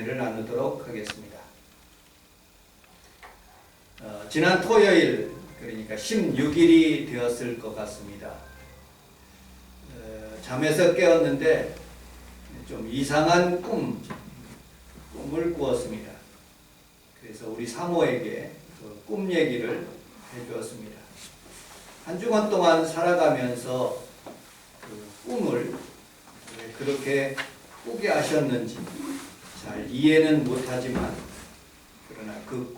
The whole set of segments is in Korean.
은혜를 나누도록 하겠습니다. 지난 토요일, 그러니까 16일이 되었을 것 같습니다. 잠에서 깨었는데 좀 이상한 꿈을 꾸었습니다. 그래서 우리 사모에게 그 꿈 얘기를 해주었습니다. 한 주간 동안 살아가면서 그 꿈을 왜 그렇게 꾸게 하셨는지 잘 이해는 못하지만, 그러나 그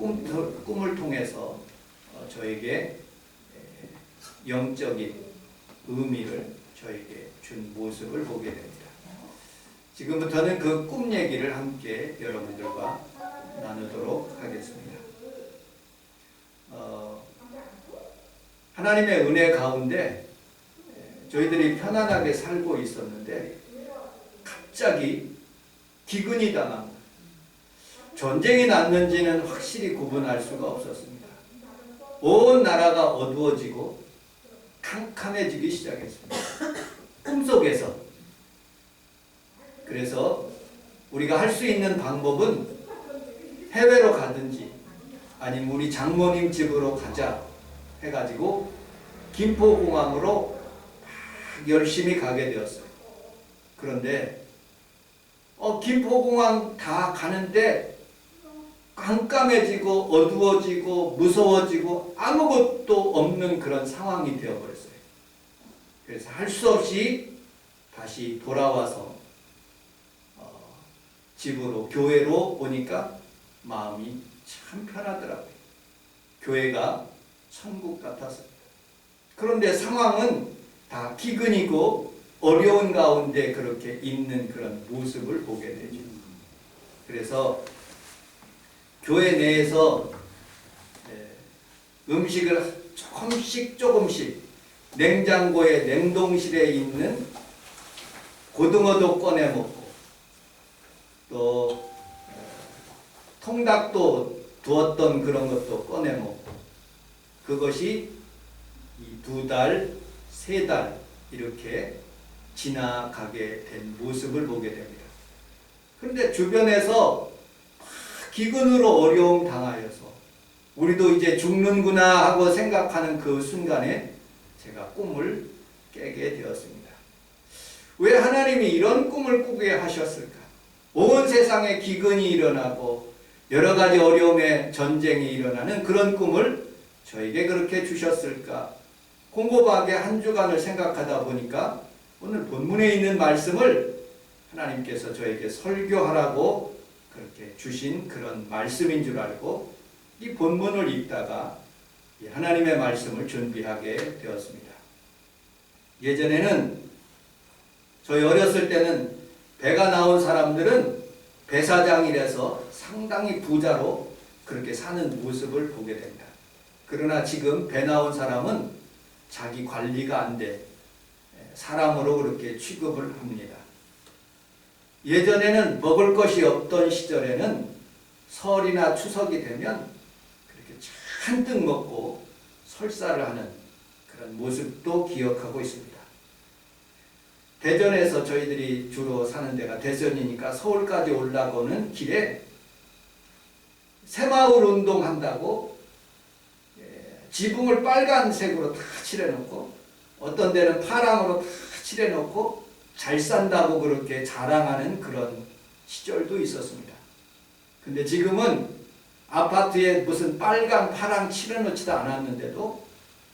꿈을 통해서 저에게 영적인 의미를 저에게 준 모습을 보게 됩니다. 지금부터는 그 꿈 얘기를 함께 여러분들과 나누도록 하겠습니다. 하나님의 은혜 가운데 저희들이 편안하게 살고 있었는데 갑자기 기근이 당한, 전쟁이 났는지는 확실히 구분할 수가 없었습니다. 온 나라가 어두워지고 캄캄해지기 시작했습니다. 꿈속에서. 그래서 우리가 할 수 있는 방법은 해외로 가든지 아니면 우리 장모님 집으로 가자 해가지고 김포공항으로 막 열심히 가게 되었어요. 그런데 김포공항 다 가는데 깜깜해지고 어두워지고 무서워지고 아무것도 없는 그런 상황이 되어버렸어요. 그래서 할 수 없이 다시 돌아와서 집으로, 교회로 오니까 마음이 참 편하더라고요. 교회가 천국 같았습니다. 그런데 상황은 다 기근이고 어려운 가운데 그렇게 있는 그런 모습을 보게 되죠. 그래서 교회 내에서 음식을 조금씩 냉장고에, 냉동실에 있는 고등어도 꺼내 먹고, 또 통닭도 두었던 그런 것도 꺼내 먹고, 그것이 이 2달, 3달 이렇게 지나가게 된 모습을 보게 됩니다. 그런데 주변에서 기근으로 어려움 당하여서 우리도 이제 죽는구나 하고 생각하는 그 순간에 제가 꿈을 깨게 되었습니다. 왜 하나님이 이런 꿈을 꾸게 하셨을까? 온 세상에 기근이 일어나고 여러 가지 어려움의 전쟁이 일어나는 그런 꿈을 저에게 그렇게 주셨을까? 곰곰하게 한 주간을 생각하다 보니까 오늘 본문에 있는 말씀을 하나님께서 저에게 설교하라고 그렇게 주신 그런 말씀인 줄 알고 이 본문을 읽다가 하나님의 말씀을 준비하게 되었습니다. 예전에는 저희 어렸을 때는 배가 나온 사람들은 배사장이라서 상당히 부자로 그렇게 사는 모습을 보게 됩니다. 그러나 지금 배 나온 사람은 자기 관리가 안 돼 사람으로 그렇게 취급을 합니다. 예전에는 먹을 것이 없던 시절에는 설이나 추석이 되면 그렇게 잔뜩 먹고 설사를 하는 그런 모습도 기억하고 있습니다. 대전에서 저희들이 주로 사는 데가 대전이니까 서울까지 올라오는 길에 새마을 운동한다고 지붕을 빨간색으로 다 칠해놓고 어떤 데는 파랑으로 다 칠해놓고 잘 산다고 그렇게 자랑하는 그런 시절도 있었습니다. 근데 지금은 아파트에 무슨 빨강, 파랑 칠해놓지도 않았는데도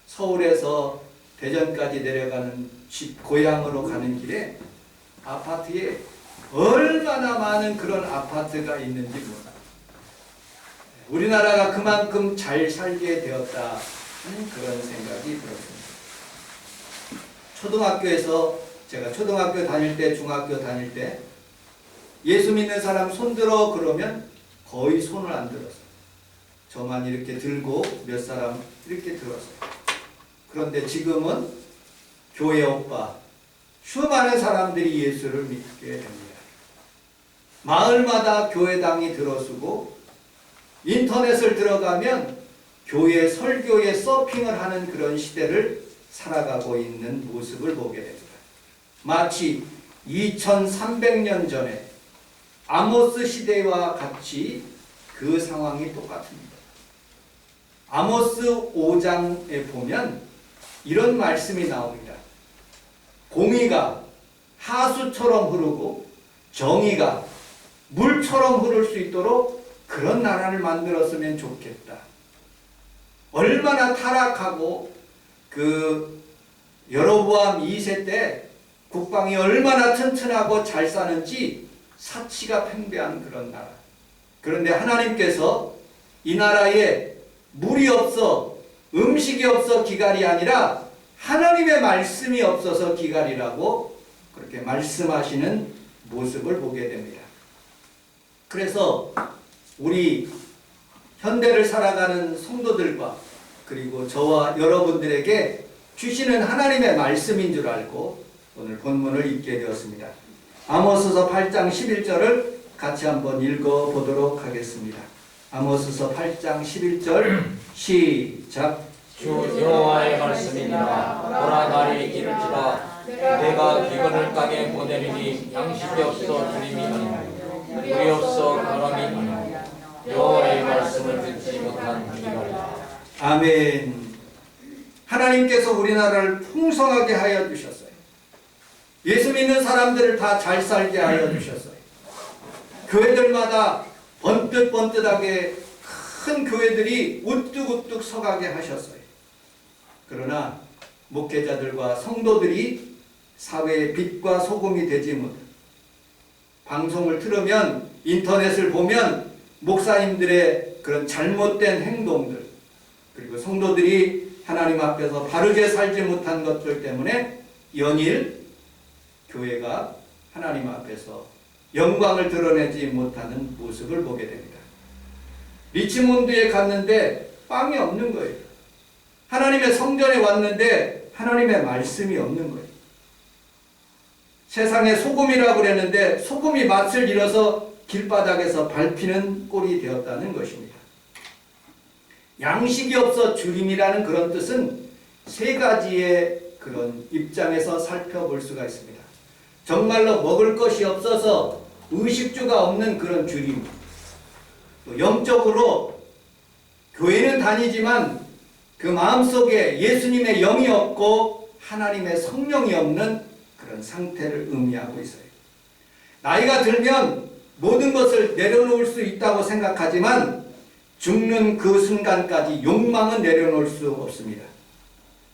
서울에서 대전까지 내려가는 집 고향으로 가는 길에 아파트에 얼마나 많은 그런 아파트가 있는지 몰라. 우리나라가 그만큼 잘 살게 되었다 하는 그런 생각이 들었습니다. 초등학교에서 제가 초등학교 다닐 때, 중학교 다닐 때 예수 믿는 사람 손들어 그러면 거의 손을 안 들었어요. 저만 이렇게 들고 몇 사람 이렇게 들었어요. 그런데 지금은 교회 오빠, 수많은 사람들이 예수를 믿게 됩니다. 마을마다 교회당이 들어서고 인터넷을 들어가면 교회 설교에 서핑을 하는 그런 시대를 살아가고 있는 모습을 보게 됩니다. 마치 2300년 전에 아모스 시대와 같이 그 상황이 똑같습니다. 아모스 5장에 보면 이런 말씀이 나옵니다. 공의가 하수처럼 흐르고 정의가 물처럼 흐를 수 있도록 그런 나라를 만들었으면 좋겠다. 얼마나 타락하고 그 여로보암 2세 때 국방이 얼마나 튼튼하고 잘 사는지 사치가 팽배한 그런 나라. 그런데 하나님께서 이 나라에 물이 없어 음식이 없어 기갈이 아니라 하나님의 말씀이 없어서 기갈이라고 그렇게 말씀하시는 모습을 보게 됩니다. 그래서 우리 현대를 살아가는 성도들과 그리고 저와 여러분들에게 주시는 하나님의 말씀인 줄 알고 오늘 본문을 읽게 되었습니다. 아모스서 8장 11절을 같이 한번 읽어보도록 하겠습니다. 아모스서 8장 11절 시작. 주 여호와의 말씀이니라. 보라 날이 이를지라. 내가 기근을 땅에 보내리니 양식이 없어 주림이 아니요 물이 없어 바람이 아니요 여호와의 말씀을 듣지 못한 기갈이라. 아멘. 하나님께서 우리나라를 풍성하게 하여 주셨어요. 예수 믿는 사람들을 다 잘 살게 하여 주셨어요. 교회들마다 번뜩번뜩하게 큰 교회들이 우뚝우뚝 서가게 하셨어요. 그러나 목회자들과 성도들이 사회의 빛과 소금이 되지 못해 방송을 들으면 인터넷을 보면 목사님들의 그런 잘못된 행동들 그리고 성도들이 하나님 앞에서 바르게 살지 못한 것들 때문에 연일 교회가 하나님 앞에서 영광을 드러내지 못하는 모습을 보게 됩니다. 리치몬드에 갔는데 빵이 없는 거예요. 하나님의 성전에 왔는데 하나님의 말씀이 없는 거예요. 세상에 소금이라고 그랬는데 소금이 맛을 잃어서 길바닥에서 밟히는 꼴이 되었다는 것입니다. 양식이 없어 주림이라는 그런 뜻은 세 가지의 그런 입장에서 살펴볼 수가 있습니다. 정말로 먹을 것이 없어서 의식주가 없는 그런 주림. 또 영적으로 교회는 다니지만 그 마음속에 예수님의 영이 없고 하나님의 성령이 없는 그런 상태를 의미하고 있어요. 나이가 들면 모든 것을 내려놓을 수 있다고 생각하지만 죽는 그 순간까지 욕망은 내려놓을 수 없습니다.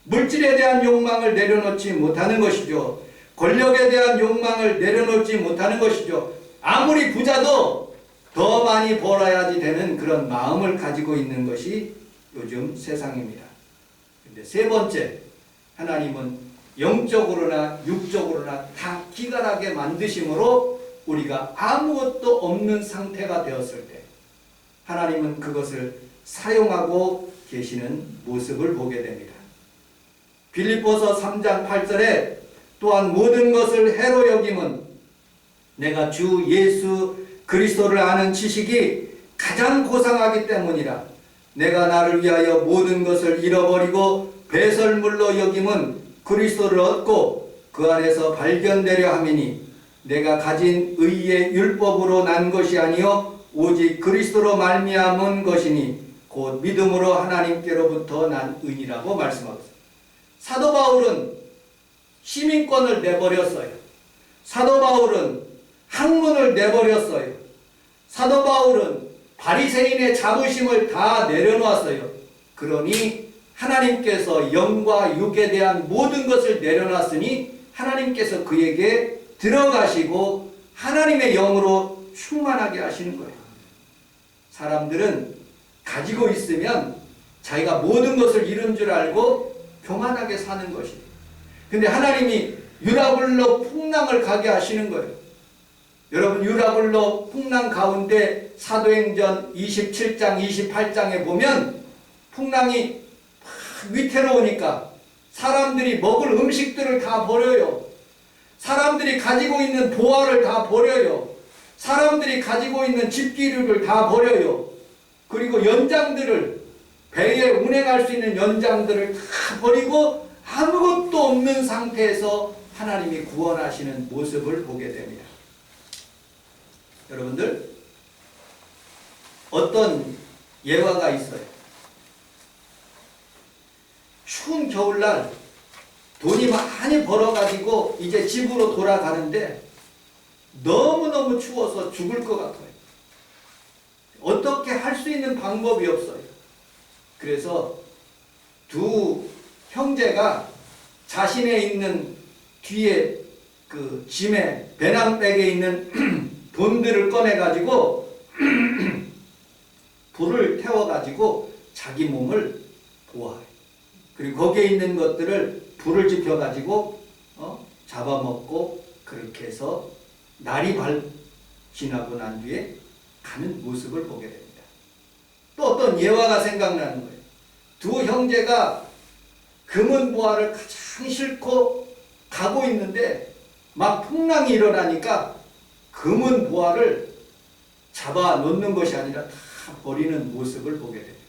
물질에 대한 욕망을 내려놓지 못하는 것이죠. 권력에 대한 욕망을 내려놓지 못하는 것이죠. 아무리 부자도 더 많이 벌어야지 되는 그런 마음을 가지고 있는 것이 요즘 세상입니다. 근데 세 번째, 하나님은 영적으로나 육적으로나 다 기갈하게 만드심으로 우리가 아무것도 없는 상태가 되었을 때 하나님은 그것을 사용하고 계시는 모습을 보게 됩니다. 빌립보서 3장 8절에 또한 모든 것을 해로 여김은 내가 주 예수 그리스도를 아는 지식이 가장 고상하기 때문이라. 내가 나를 위하여 모든 것을 잃어버리고 배설물로 여김은 그리스도를 얻고 그 안에서 발견되려 함이니 내가 가진 의의 율법으로 난 것이 아니요 오직 그리스도로 말미암은 것이니 곧 믿음으로 하나님께로부터 난 의니라고 말씀하고 있습니다. 사도 바울은 시민권을 내버렸어요. 사도 바울은 학문을 내버렸어요. 사도 바울은 바리새인의 자부심을 다 내려놓았어요. 그러니 하나님께서 영과 육에 대한 모든 것을 내려놨으니 하나님께서 그에게 들어가시고 하나님의 영으로 충만하게 하시는 거예요. 사람들은 가지고 있으면 자기가 모든 것을 잃은 줄 알고 교만하게 사는 것이에요. 근데 하나님이 유라굴로 풍랑을 가게 하시는 거예요. 여러분, 유라굴로 풍랑 가운데 사도행전 27장 28장에 보면 풍랑이 막 위태로우니까 사람들이 먹을 음식들을 다 버려요. 사람들이 가지고 있는 보화를 다 버려요. 사람들이 가지고 있는 집기류를 다 버려요. 그리고 연장들을, 배에 운행할 수 있는 연장들을 다 버리고 아무것도 없는 상태에서 하나님이 구원하시는 모습을 보게 됩니다. 여러분들 어떤 예화가 있어요. 추운 겨울날 돈이 많이 벌어가지고 이제 집으로 돌아가는데 너무너무 추워서 죽을 것 같아요. 어떻게 할 수 있는 방법이 없어요. 그래서 두 형제가 자신의 있는 뒤에 그 짐에 배낭백에 있는 돈들을 꺼내가지고 불을 태워가지고 자기 몸을 보아요. 그리고 거기에 있는 것들을 불을 지펴가지고 잡아먹고 그렇게 해서 날이 지나고 난 뒤에 가는 모습을 보게 됩니다. 또 어떤 예화가 생각나는 거예요. 두 형제가 금은 보화를 가장 싣고 가고 있는데 막 풍랑이 일어나니까 금은 보화를 잡아 놓는 것이 아니라 다 버리는 모습을 보게 됩니다.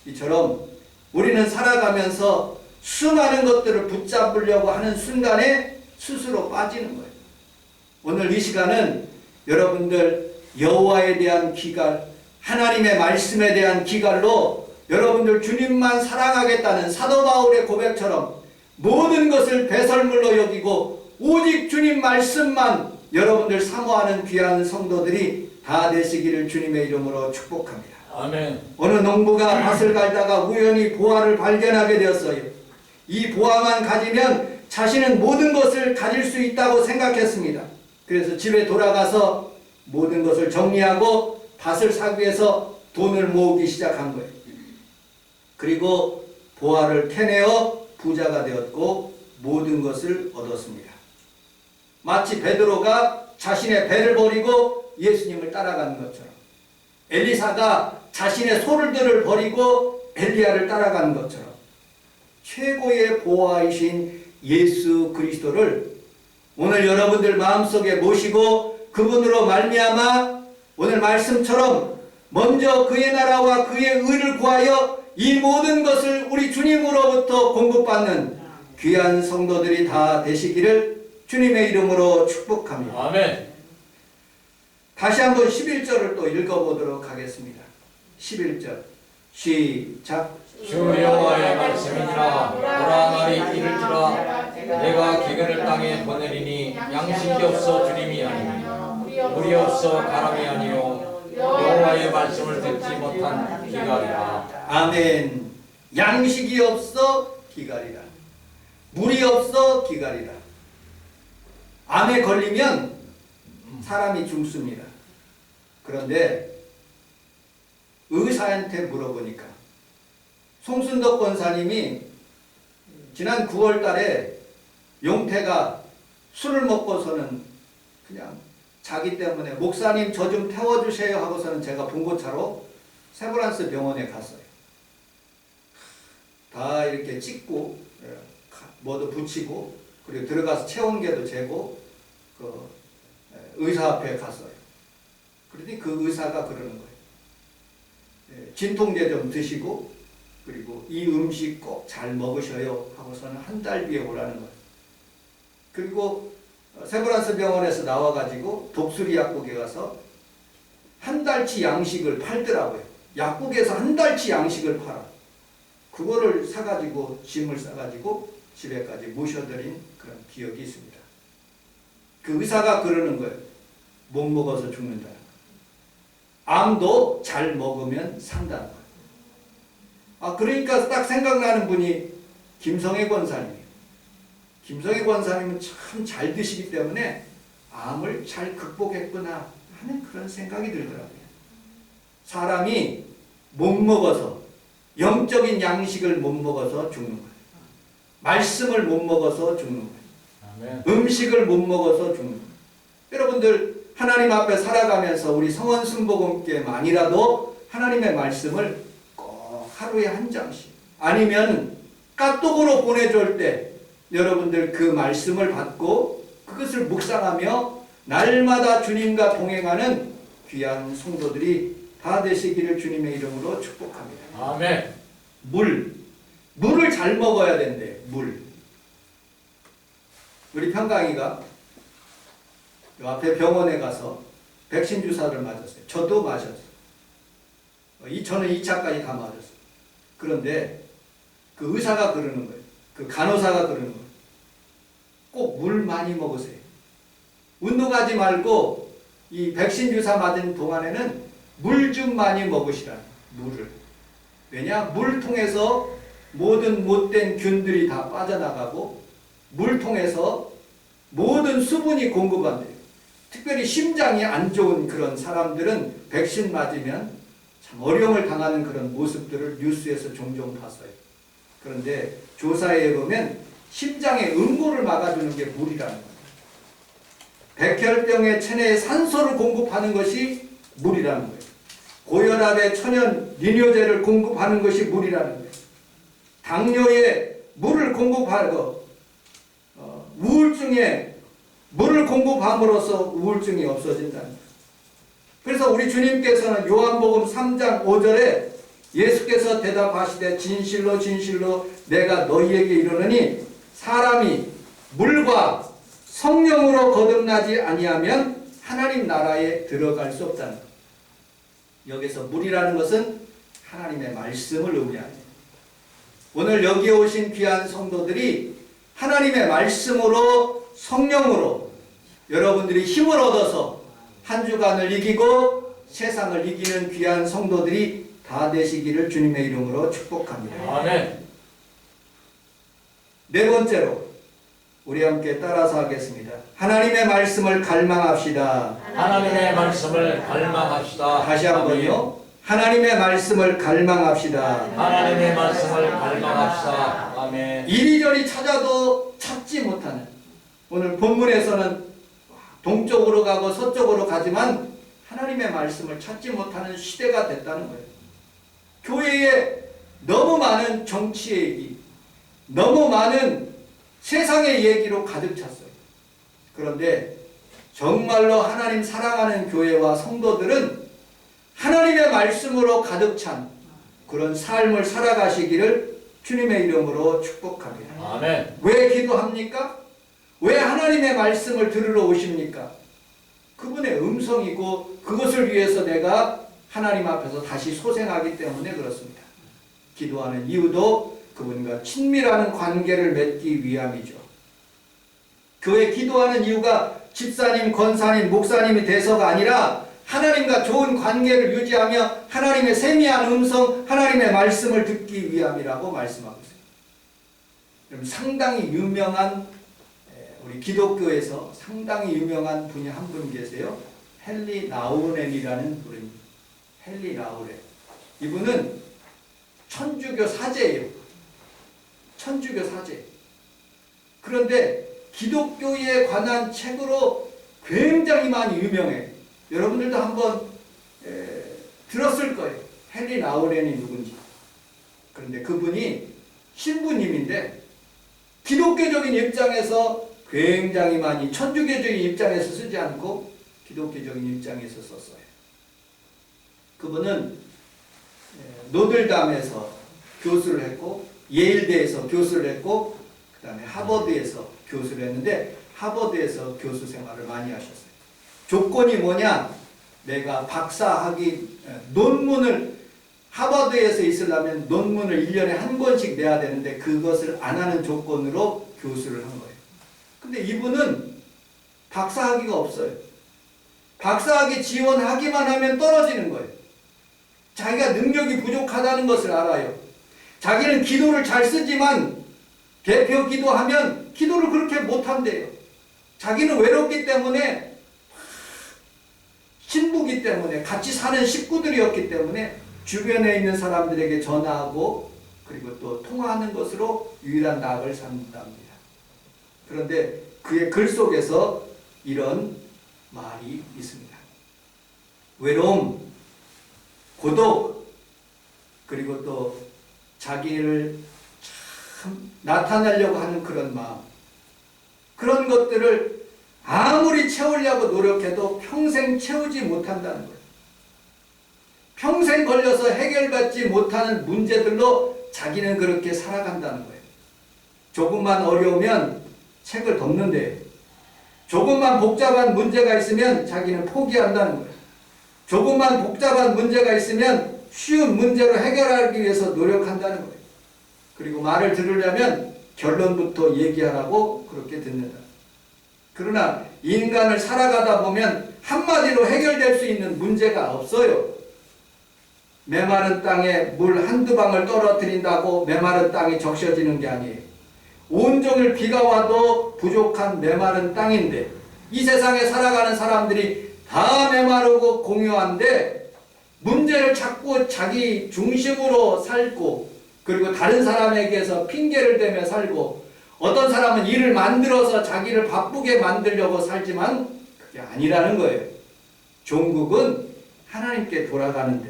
이처럼 우리는 살아가면서 수많은 것들을 붙잡으려고 하는 순간에 스스로 빠지는 거예요. 오늘 이 시간은 여러분들 여호와에 대한 기갈, 하나님의 말씀에 대한 기갈로 여러분들 주님만 사랑하겠다는 사도 바울의 고백처럼 모든 것을 배설물로 여기고 오직 주님 말씀만 여러분들 사모하는 귀한 성도들이 다 되시기를 주님의 이름으로 축복합니다. 아멘. 어느 농부가 밭을 갈다가 우연히 보화를 발견하게 되었어요. 이 보화만 가지면 자신은 모든 것을 가질 수 있다고 생각했습니다. 그래서 집에 돌아가서 모든 것을 정리하고 밭을 사기 위해서 돈을 모으기 시작한 거예요. 그리고 보화를 캐내어 부자가 되었고 모든 것을 얻었습니다. 마치 베드로가 자신의 배를 버리고 예수님을 따라가는 것처럼, 엘리사가 자신의 소들을 버리고 엘리야를 따라가는 것처럼 최고의 보화이신 예수 그리스도를 오늘 여러분들 마음속에 모시고 그분으로 말미암아 오늘 말씀처럼 먼저 그의 나라와 그의 의를 구하여 이 모든 것을 우리 주님으로부터 공급받는 귀한 성도들이 다 되시기를 주님의 이름으로 축복합니다. 아멘. 다시 한번 11절을 또 읽어보도록 하겠습니다. 11절 시작. 주 여호와의 말씀이니라. 보라 날이 이를지라. 내가 기근을 땅에 보내리니 양식이 없어 주님이 아니며 물이 없어 가람이 아니요 여호와의 말씀을 듣지 못한 기갈이라. 아멘. 양식이 없어 기갈이라. 물이 없어 기갈이라. 암에 걸리면 사람이 죽습니다. 그런데 의사한테 물어보니까 송순덕 권사님이 지난 9월 달에 용태가 술을 먹고서는 그냥 자기 때문에 목사님 저 좀 태워주세요 하고서는 제가 봉고차로 세브란스 병원에 갔어요. 다 이렇게 찍고 뭐도 붙이고 그리고 들어가서 체온계도 재고 그 의사 앞에 갔어요. 그러니 그 의사가 그러는 거예요. 진통제 좀 드시고 그리고 이 음식 꼭 잘 먹으셔요 하고서는 한 달 뒤에 오라는 거예요. 그리고 세브란스 병원에서 나와가지고 독수리 약국에 가서 한 달치 양식을 팔더라고요. 약국에서 한 달치 양식을 팔아. 그거를 사가지고 짐을 싸가지고 집에까지 모셔드린 그런 기억이 있습니다. 그 의사가 그러는 거예요. 못 먹어서 죽는다는 거예요. 암도 잘 먹으면 산다는 거예요. 그러니까 딱 생각나는 분이 김성애 권사님이에요. 김성애 권사님은 참 잘 드시기 때문에 암을 잘 극복했구나 하는 그런 생각이 들더라고요. 사람이 못 먹어서 영적인 양식을 못 먹어서 죽는 거예요. 말씀을 못 먹어서 죽는 거예요. 아멘. 음식을 못 먹어서 죽는 거예요. 여러분들 하나님 앞에 살아가면서 우리 성원 순복음교회만이라도 하나님의 말씀을 꼭 하루에 한 장씩 아니면 까똑으로 보내줄 때 여러분들 그 말씀을 받고 그것을 묵상하며 날마다 주님과 동행하는 귀한 성도들이 다 되시기를 주님의 이름으로 축복합니다. 아멘. 물을 잘 먹어야 된대. 물. 우리 평강이가 요 앞에 병원에 가서 백신 주사를 맞았어요. 저도 맞았어요. 저는 2차까지 다 맞았어요. 그런데 그 의사가 그러는 거예요. 그 간호사가 그러는 거예요. 꼭 물 많이 먹으세요. 운동하지 말고 이 백신 주사 맞은 동안에는 물 좀 많이 먹으시라. 물을. 왜냐? 물 통해서 모든 못된 균들이 다 빠져나가고 물 통해서 모든 수분이 공급한대요. 특별히 심장이 안 좋은 그런 사람들은 백신 맞으면 참 어려움을 당하는 그런 모습들을 뉴스에서 종종 봤어요. 그런데 조사에 보면 심장의 응고를 막아주는 게 물이라는 거예요. 백혈병의 체내에 산소를 공급하는 것이 물이라는 거예요. 고혈압에 천연 리뇨제를 공급하는 것이 물이라는 거예요. 당뇨에 물을 공급하고 우울증에 물을 공급함으로써 우울증이 없어진다는 거예요. 그래서 우리 주님께서는 요한복음 3장 5절에 예수께서 대답하시되 진실로 진실로 내가 너희에게 이르노니 사람이 물과 성령으로 거듭나지 아니하면 하나님 나라에 들어갈 수 없다는 것. 여기서 물이라는 것은 하나님의 말씀을 의미합니다. 오늘 여기에 오신 귀한 성도들이 하나님의 말씀으로 성령으로 여러분들이 힘을 얻어서 한 주간을 이기고 세상을 이기는 귀한 성도들이 다 되시기를 주님의 이름으로 축복합니다. 아멘. 네 번째로 우리 함께 따라서 하겠습니다. 하나님의 말씀을 갈망합시다. 하나님의 말씀을 갈망합시다. 다시 한번요. 하나님의 말씀을 갈망합시다. 하나님의 말씀을 갈망합시다. 아멘. 이리저리 찾아도 찾지 못하는, 오늘 본문에서는 동쪽으로 가고 서쪽으로 가지만 하나님의 말씀을 찾지 못하는 시대가 됐다는 거예요. 교회에 너무 많은 정치 얘기, 너무 많은 세상의 얘기로 가득 찼어요. 그런데 정말로 하나님 사랑하는 교회와 성도들은 하나님의 말씀으로 가득 찬 그런 삶을 살아가시기를 주님의 이름으로 축복합니다. 아멘. 왜 기도합니까? 왜 하나님의 말씀을 들으러 오십니까? 그분의 음성이고 그것을 위해서 내가 하나님 앞에서 다시 소생하기 때문에 그렇습니다. 기도하는 이유도 그분과 친밀한 관계를 맺기 위함이죠. 교회 기도하는 이유가 집사님, 권사님, 목사님이 돼서가 아니라 하나님과 좋은 관계를 유지하며 하나님의 세미한 음성, 하나님의 말씀을 듣기 위함이라고 말씀하고 있어요. 그럼 상당히 유명한, 우리 기독교에서 상당히 유명한 분이 한 분 계세요. 헨리 나우렌이라는 분입니다. 헨리 나우렌. 이분은 천주교 사제예요. 천주교 사제. 그런데 기독교에 관한 책으로 굉장히 많이 유명해요. 여러분들도 한번 들었을 거예요. 헨리 나우렌이 누군지. 그런데 그분이 신부님인데 기독교적인 입장에서 굉장히 많이, 천주교적인 입장에서 쓰지 않고 기독교적인 입장에서 썼어요. 그분은 노들담에서 교수를 했고 예일대에서 교수를 했고 그 다음에 하버드에서 교수를 했는데 하버드에서 교수 생활을 많이 하셨어요. 조건이 뭐냐? 내가 박사학위 논문을 하버드에서 있으려면 논문을 1년에 한 권씩 내야 되는데 그것을 안 하는 조건으로 교수를 한 거예요. 근데 이분은 박사학위가 없어요. 박사학위 지원하기만 하면 떨어지는 거예요. 자기가 능력이 부족하다는 것을 알아요. 자기는 기도를 잘 쓰지만 대표 기도하면 기도를 그렇게 못한대요. 자기는 외롭기 때문에, 신부기 때문에, 같이 사는 식구들이었기 때문에 주변에 있는 사람들에게 전화하고 그리고 또 통화하는 것으로 유일한 낙을 삼는답니다. 그런데 그의 글 속에서 이런 말이 있습니다. 외로움, 고독, 그리고 또 자기를 참 나타내려고 하는 그런 마음, 그런 것들을 아무리 채우려고 노력해도 평생 채우지 못한다는 거예요. 평생 걸려서 해결받지 못하는 문제들로 자기는 그렇게 살아간다는 거예요. 조금만 어려우면 책을 덮는데, 조금만 복잡한 문제가 있으면 자기는 포기한다는 거예요. 조금만 복잡한 문제가 있으면 쉬운 문제로 해결하기 위해서 노력한다는 거예요. 그리고 말을 들으려면 결론부터 얘기하라고 그렇게 듣는다. 그러나 인간을 살아가다 보면 한마디로 해결될 수 있는 문제가 없어요. 메마른 땅에 물 한두 방울 떨어뜨린다고 메마른 땅이 적셔지는 게 아니에요. 온종일 비가 와도 부족한 메마른 땅인데 이 세상에 살아가는 사람들이 다 메마르고 공허한데 문제를 찾고 자기 중심으로 살고 그리고 다른 사람에게서 핑계를 대며 살고 어떤 사람은 일을 만들어서 자기를 바쁘게 만들려고 살지만 그게 아니라는 거예요. 종국은 하나님께 돌아가는데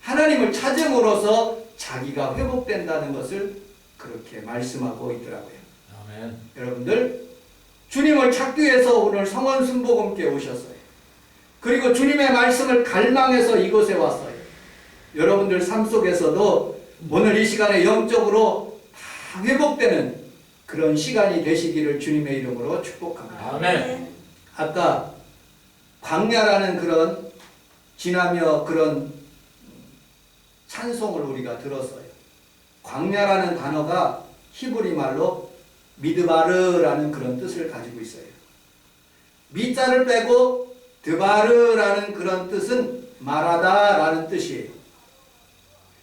하나님을 찾음으로써 자기가 회복된다는 것을 그렇게 말씀하고 있더라고요. 아멘. 여러분들 주님을 찾기 위해서 오늘 성원 순복음교회 오셨어요. 그리고 주님의 말씀을 갈망해서 이곳에 왔어요. 여러분들 삶 속에서도 오늘 이 시간에 영적으로 다 회복되는 그런 시간이 되시기를 주님의 이름으로 축복합니다. 아멘. 아까 광야라는 그런 지나며 그런 찬송을 우리가 들었어요. 광야라는 단어가 히브리 말로 미드바르라는 그런 뜻을 가지고 있어요. 미자를 빼고 드바르라는 그런 뜻은 말하다라는 뜻이에요.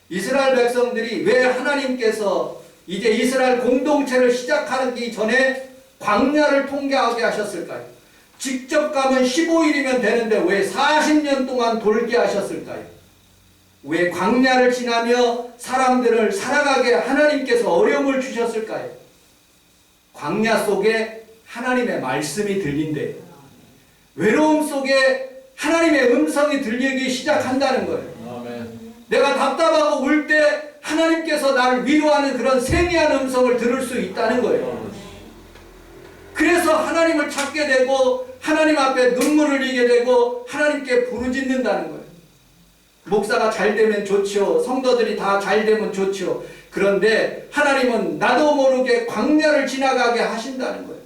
이스라엘 백성들이 왜 하나님께서 이제 이스라엘 공동체를 시작하기 전에 광야를 통과하게 하셨을까요? 직접 가면 15일이면 되는데 왜 40년 동안 돌게 하셨을까요? 왜 광야를 지나며 사람들을 살아가게 하나님께서 어려움을 주셨을까요? 광야 속에 하나님의 말씀이 들린대요. 외로움 속에 하나님의 음성이 들리기 시작한다는 거예요. 아멘. 내가 답답하고 울 때 하나님께서 나를 위로하는 그런 세미한 음성을 들을 수 있다는 거예요. 그래서 하나님을 찾게 되고 하나님 앞에 눈물을 흘리게 되고 하나님께 부르짖는다는 거예요. 목사가 잘 되면 좋지요. 성도들이 다 잘 되면 좋지요. 그런데 하나님은 나도 모르게 광야를 지나가게 하신다는 거예요.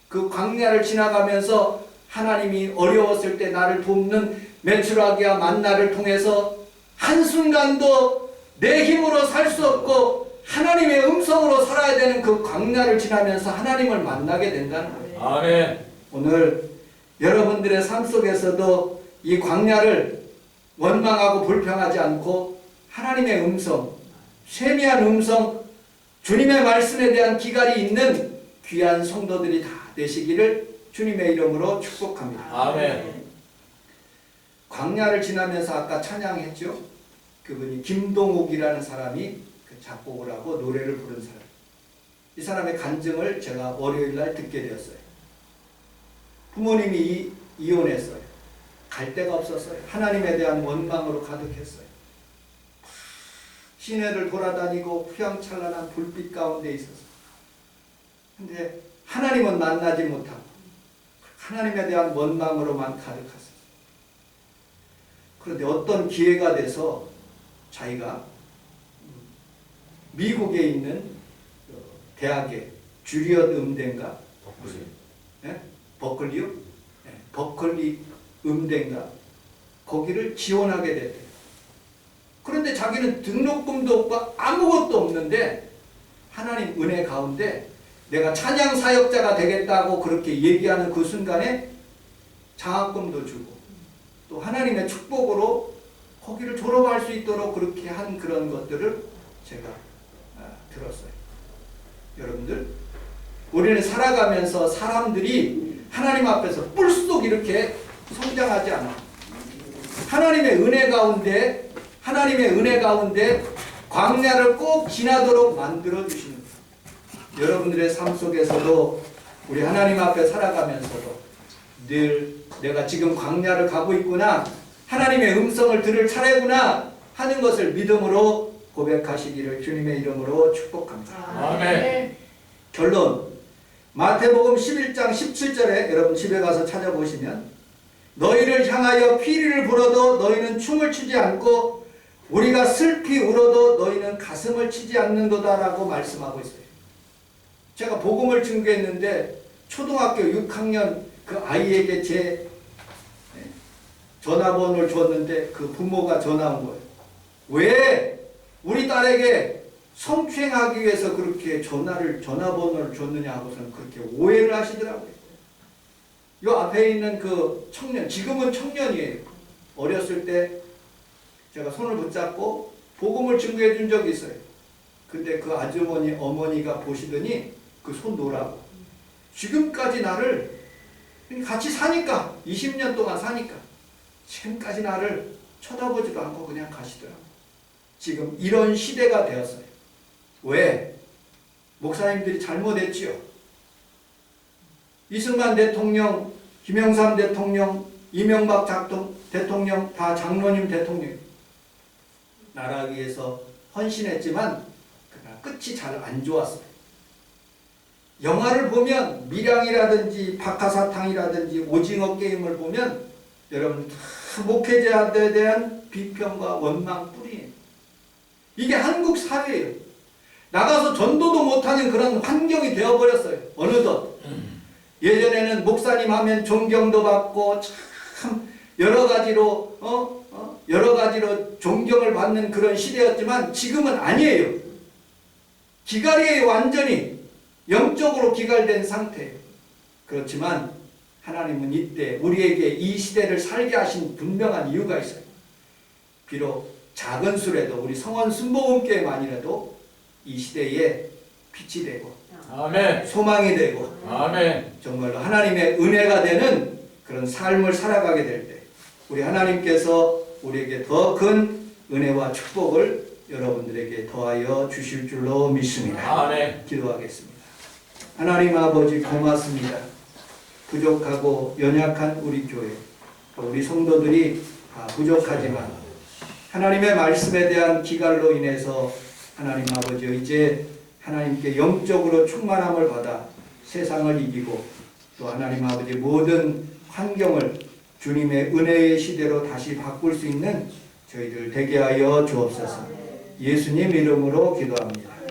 그 광야를 지나가면서 하나님이 어려웠을 때 나를 돕는 메추라기와 만나를 통해서 한순간도 내 힘으로 살 수 없고 하나님의 음성으로 살아야 되는 그 광야를 지나면서 하나님을 만나게 된다는 거예요. 아멘. 오늘 여러분들의 삶 속에서도 이 광야를 원망하고 불평하지 않고 하나님의 음성, 세미한 음성, 주님의 말씀에 대한 기갈이 있는 귀한 성도들이 다 되시기를 주님의 이름으로 축복합니다. 아멘. 광야를 지나면서 아까 찬양했죠. 그분이 김동욱이라는 사람이 그 작곡을 하고 노래를 부른 사람. 이 사람의 간증을 제가 월요일 날 듣게 되었어요. 부모님이 이혼했어요. 갈 데가 없었어요. 하나님에 대한 원망으로 가득했어요. 시내를 돌아다니고 휘황찬란한 불빛 가운데 있었어요. 근데 하나님은 만나지 못하고 하나님에 대한 원망으로만 가득했어요. 그런데 어떤 기회가 돼서 자기가 미국에 있는 대학의 주리엇 음대인가? 버클리요? 네, 버클리 음대인가? 거기를 지원하게 됐대요. 그런데 자기는 등록금도 없고 아무것도 없는데 하나님 은혜 가운데 내가 찬양 사역자가 되겠다고 그렇게 얘기하는 그 순간에 장학금도 주고 또 하나님의 축복으로 거기를 졸업할 수 있도록 그렇게 한 그런 것들을 제가 들었어요. 여러분들, 우리는 살아가면서 사람들이 하나님 앞에서 뿔쏙 이렇게 성장하지 않아. 하나님의 은혜 가운데 광야를 꼭 지나도록 만들어 주시는 거예요. 여러분들의 삶 속에서도 우리 하나님 앞에 살아가면서도 늘 내가 지금 광야를 가고 있구나, 하나님의 음성을 들을 차례구나 하는 것을 믿음으로 고백하시기를 주님의 이름으로 축복합니다. 아멘. 결론, 마태복음 11장 17절에 여러분 집에 가서 찾아보시면 너희를 향하여 피리를 불어도 너희는 춤을 추지 않고 우리가 슬피 울어도 너희는 가슴을 치지 않는도다라고 말씀하고 있어요. 제가 복음을 증거했는데 초등학교 6학년 그 아이에게 제 전화번호를 줬는데 그 부모가 전화 온 거예요. 왜 우리 딸에게 성추행하기 위해서 그렇게 전화번호를 줬느냐 하고서는 그렇게 오해를 하시더라고요. 요 앞에 있는 그 청년, 지금은 청년이에요. 어렸을 때 제가 손을 붙잡고 복음을 증거해 준 적이 있어요. 근데 그 아주머니, 어머니가 보시더니 그 손 놓으라고. 지금까지 나를 같이 사니까, 20년 동안 사니까 지금까지 나를 쳐다보지도 않고 그냥 가시더라고요. 지금 이런 시대가 되었어요. 왜? 목사님들이 잘못했지요. 이승만 대통령, 김영삼 대통령, 이명박 대통령 다 장로님 대통령. 나라 위해서 헌신했지만 그러나 끝이 잘 안 좋았어요. 영화를 보면 밀양이라든지 박하사탕이라든지 오징어 게임을 보면 여러분 다 목회자들에 대한 비평과 원망뿐이에요. 이게 한국 사회예요. 나가서 전도도 못하는 그런 환경이 되어버렸어요. 어느덧. 예전에는 목사님 하면 존경도 받고 참 여러 가지로 존경을 받는 그런 시대였지만 지금은 아니에요. 기갈이에요. 완전히 영적으로 기갈된 상태예요. 그렇지만 하나님은 이때 우리에게 이 시대를 살게 하신 분명한 이유가 있어요. 비록 작은 수라도 우리 성원 순복음교회만이라도 이 시대에 빛이 되고 아멘. 소망이 되고 아멘. 정말로 하나님의 은혜가 되는 그런 삶을 살아가게 될 때 우리 하나님께서 우리에게 더 큰 은혜와 축복을 여러분들에게 더하여 주실 줄로 믿습니다. 아멘. 기도하겠습니다. 하나님 아버지 고맙습니다. 부족하고 연약한 우리 교회, 우리 성도들이 다 부족하지만 하나님의 말씀에 대한 기갈로 인해서 하나님 아버지 이제 하나님께 영적으로 충만함을 받아 세상을 이기고 또 하나님 아버지 모든 환경을 주님의 은혜의 시대로 다시 바꿀 수 있는 저희들 되게 하여 주옵소서. 예수님 이름으로 기도합니다.